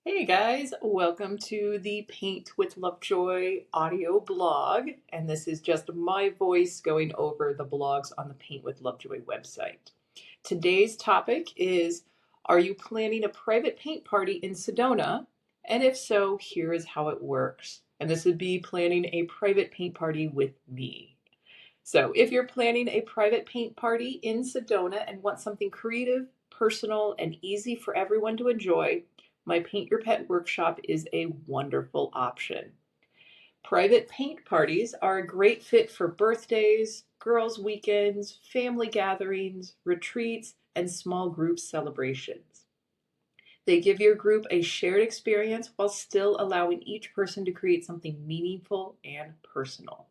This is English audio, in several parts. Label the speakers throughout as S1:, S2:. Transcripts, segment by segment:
S1: Hey guys, welcome to the Paint with Lovejoy audio blog. And this is just my voice going over the blogs on the Paint with Lovejoy website. Today's topic is, are you planning a private paint party in Sedona? And if so, here is how it works. And this would be planning a private paint party with me. So if you're planning a private paint party in Sedona and want something creative, personal, and easy for everyone to enjoy, my Paint Your Pet workshop is a wonderful option. Private paint parties are a great fit for birthdays, girls' weekends, family gatherings, retreats, and small group celebrations. They give your group a shared experience while still allowing each person to create something meaningful and personal.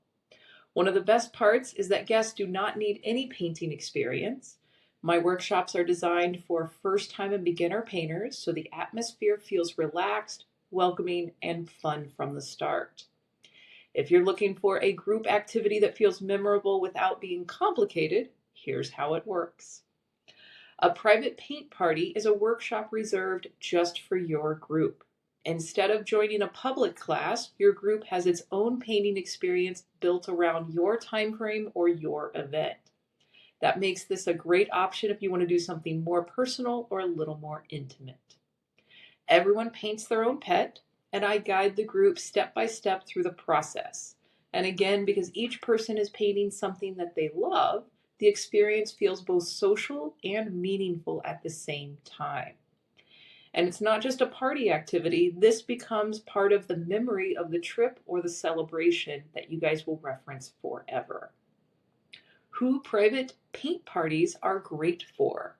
S1: One of the best parts is that guests do not need any painting experience. My workshops are designed for first-time and beginner painters, so the atmosphere feels relaxed, welcoming, and fun from the start. If you're looking for a group activity that feels memorable without being complicated, here's how it works. A private paint party is a workshop reserved just for your group. Instead of joining a public class, your group has its own painting experience built around your time frame or your event. That makes this a great option if you want to do something more personal or a little more intimate. Everyone paints their own pet, and I guide the group step by step through the process. And again, because each person is painting something that they love, the experience feels both social and meaningful at the same time. And it's not just a party activity, this becomes part of the memory of the trip or the celebration that you guys will reference forever. Who private paint parties are great for?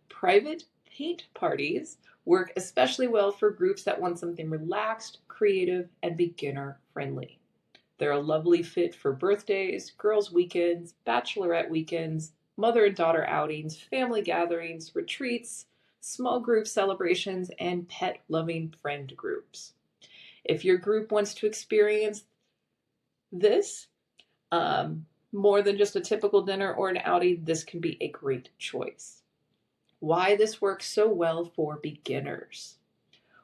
S1: Private paint parties work especially well for groups that want something relaxed, creative, and beginner friendly. They're a lovely fit for birthdays, girls' weekends, bachelorette weekends, mother and daughter outings, family gatherings, retreats, small group celebrations, and pet-loving friend groups. If your group wants to experience this more than just a typical dinner or an outing, this can be a great choice. Why this works so well for beginners.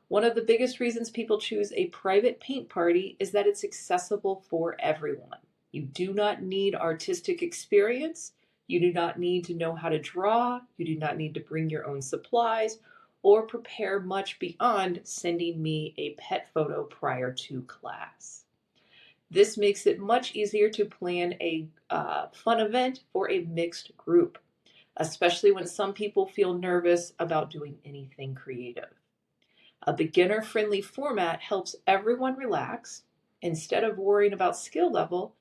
S1: One of the biggest reasons people choose a private paint party is that it's accessible for everyone. You do not need artistic experience. You do not need to know how to draw. You do not need to bring your own supplies or prepare much beyond sending me a pet photo prior to class. This makes it much easier to plan a fun event for a mixed group, especially when some people feel nervous about doing anything creative. A beginner-friendly format helps everyone relax. Instead of worrying about skill level,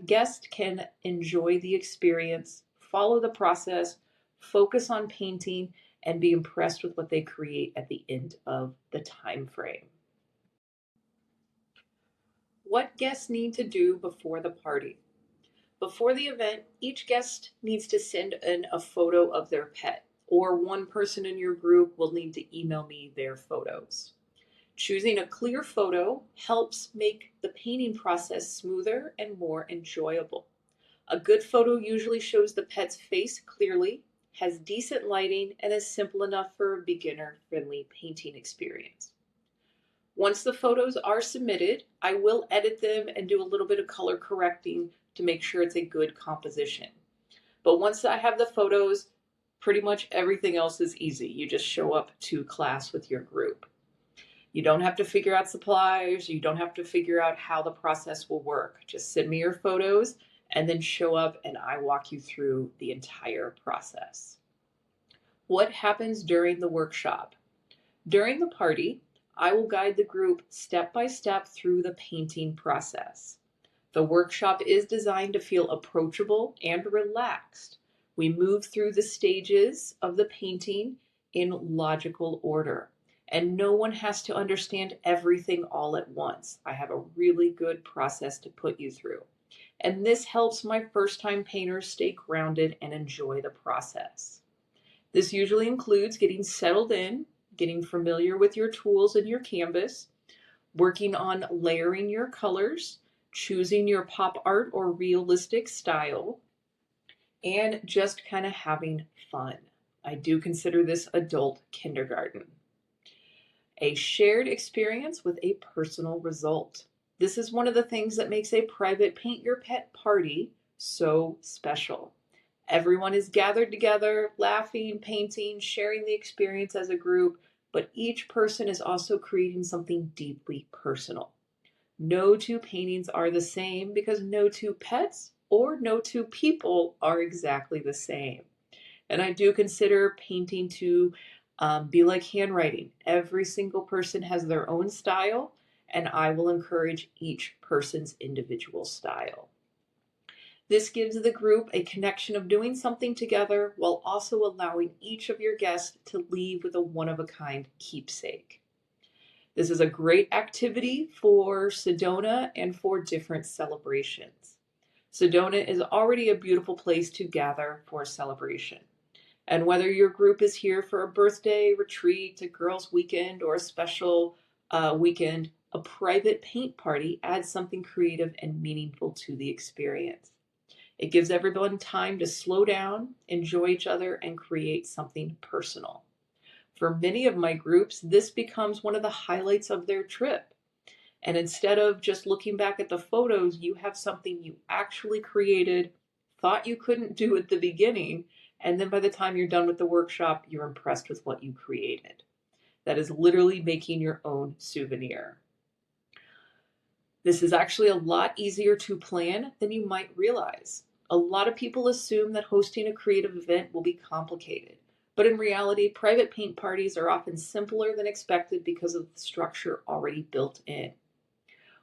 S1: guests can enjoy the experience, follow the process, focus on painting, and be impressed with what they create at the end of the time frame. What guests need to do before the party? Before the event, each guest needs to send in a photo of their pet, or one person in your group will need to email me their photos. Choosing a clear photo helps make the painting process smoother and more enjoyable. A good photo usually shows the pet's face clearly, has decent lighting, and is simple enough for a beginner-friendly painting experience. Once the photos are submitted, I will edit them and do a little bit of color correcting to make sure it's a good composition. But once I have the photos, pretty much everything else is easy. You just show up to class with your group. You don't have to figure out supplies. You don't have to figure out how the process will work. Just send me your photos and then show up and I walk you through the entire process. What happens during the workshop? During the party, I will guide the group step by step through the painting process. The workshop is designed to feel approachable and relaxed. We move through the stages of the painting in logical order, and no one has to understand everything all at once. I have a really good process to put you through. And this helps my first-time painters stay grounded and enjoy the process. This usually includes getting settled in, getting familiar with your tools and your canvas, working on layering your colors, choosing your pop art or realistic style, and just kind of having fun. I do consider this adult kindergarten. A shared experience with a personal result. This is one of the things that makes a private Paint Your Pet party so special. Everyone is gathered together, laughing, painting, sharing the experience as a group, but each person is also creating something deeply personal. No two paintings are the same because no two pets or no two people are exactly the same. And I do consider painting to be like handwriting. Every single person has their own style, and I will encourage each person's individual style. This gives the group a connection of doing something together while also allowing each of your guests to leave with a one-of-a-kind keepsake. This is a great activity for Sedona and for different celebrations. Sedona is already a beautiful place to gather for a celebration. And whether your group is here for a birthday, retreat, a girls' weekend, or a special weekend, a private paint party adds something creative and meaningful to the experience. It gives everyone time to slow down, enjoy each other, and create something personal. For many of my groups, this becomes one of the highlights of their trip. And instead of just looking back at the photos, you have something you actually created, thought you couldn't do at the beginning, and then by the time you're done with the workshop, you're impressed with what you created. That is literally making your own souvenir. This is actually a lot easier to plan than you might realize. A lot of people assume that hosting a creative event will be complicated, but in reality, private paint parties are often simpler than expected because of the structure already built in.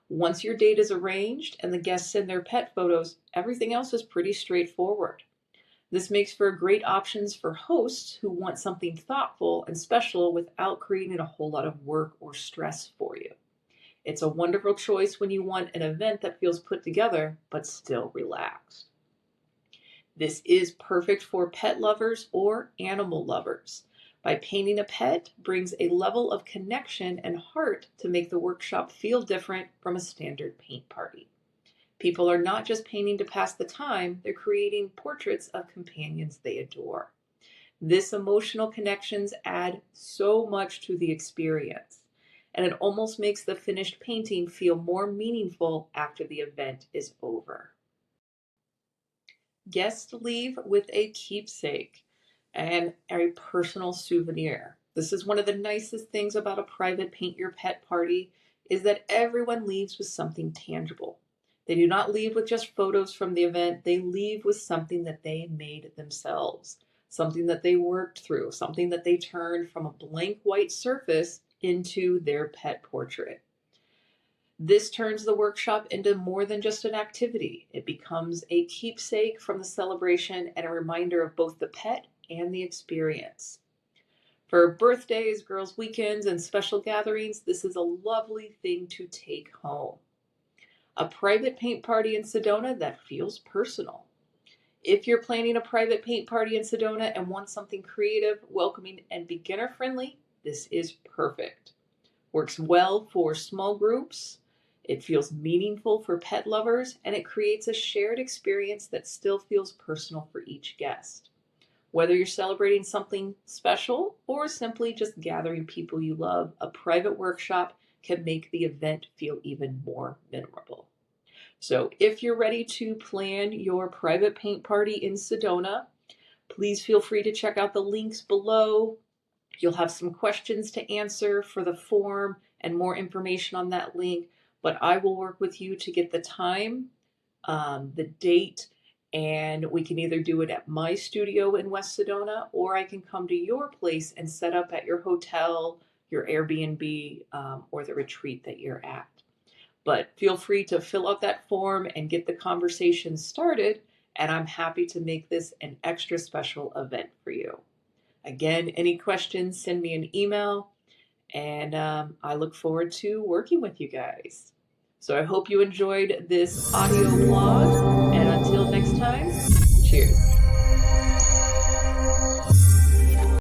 S1: Once your date is arranged and the guests send their pet photos, everything else is pretty straightforward. This makes for great options for hosts who want something thoughtful and special without creating a whole lot of work or stress for you. It's a wonderful choice when you want an event that feels put together but still relaxed. This is perfect for pet lovers or animal lovers. By painting a pet brings a level of connection and heart to make the workshop feel different from a standard paint party. People are not just painting to pass the time, they're creating portraits of companions they adore. This emotional connections add so much to the experience, and it almost makes the finished painting feel more meaningful after the event is over. Guests leave with a keepsake and a personal souvenir. This is one of the nicest things about a private Paint Your Pet party is that everyone leaves with something tangible. They do not leave with just photos from the event. They leave with something that they made themselves, something that they worked through, something that they turned from a blank white surface into their pet portrait. This turns the workshop into more than just an activity. It becomes a keepsake from the celebration and a reminder of both the pet and the experience. For birthdays, girls' weekends, and special gatherings, this is a lovely thing to take home. A private paint party in Sedona that feels personal. If you're planning a private paint party in Sedona and want something creative, welcoming, and beginner-friendly, this is perfect. Works well for small groups. It feels meaningful for pet lovers, and it creates a shared experience that still feels personal for each guest. Whether you're celebrating something special or simply just gathering people you love, a private workshop can make the event feel even more memorable. So if you're ready to plan your private paint party in Sedona, please feel free to check out the links below. You'll have some questions to answer for the form and more information on that link, but I will work with you to get the time, the date, and we can either do it at my studio in West Sedona, or I can come to your place and set up at your hotel, your Airbnb, or the retreat that you're at. But feel free to fill out that form and get the conversation started, and I'm happy to make this an extra special event for you. Again, any questions, send me an email, and I look forward to working with you guys. So I hope you enjoyed this audio blog, and until next time, cheers.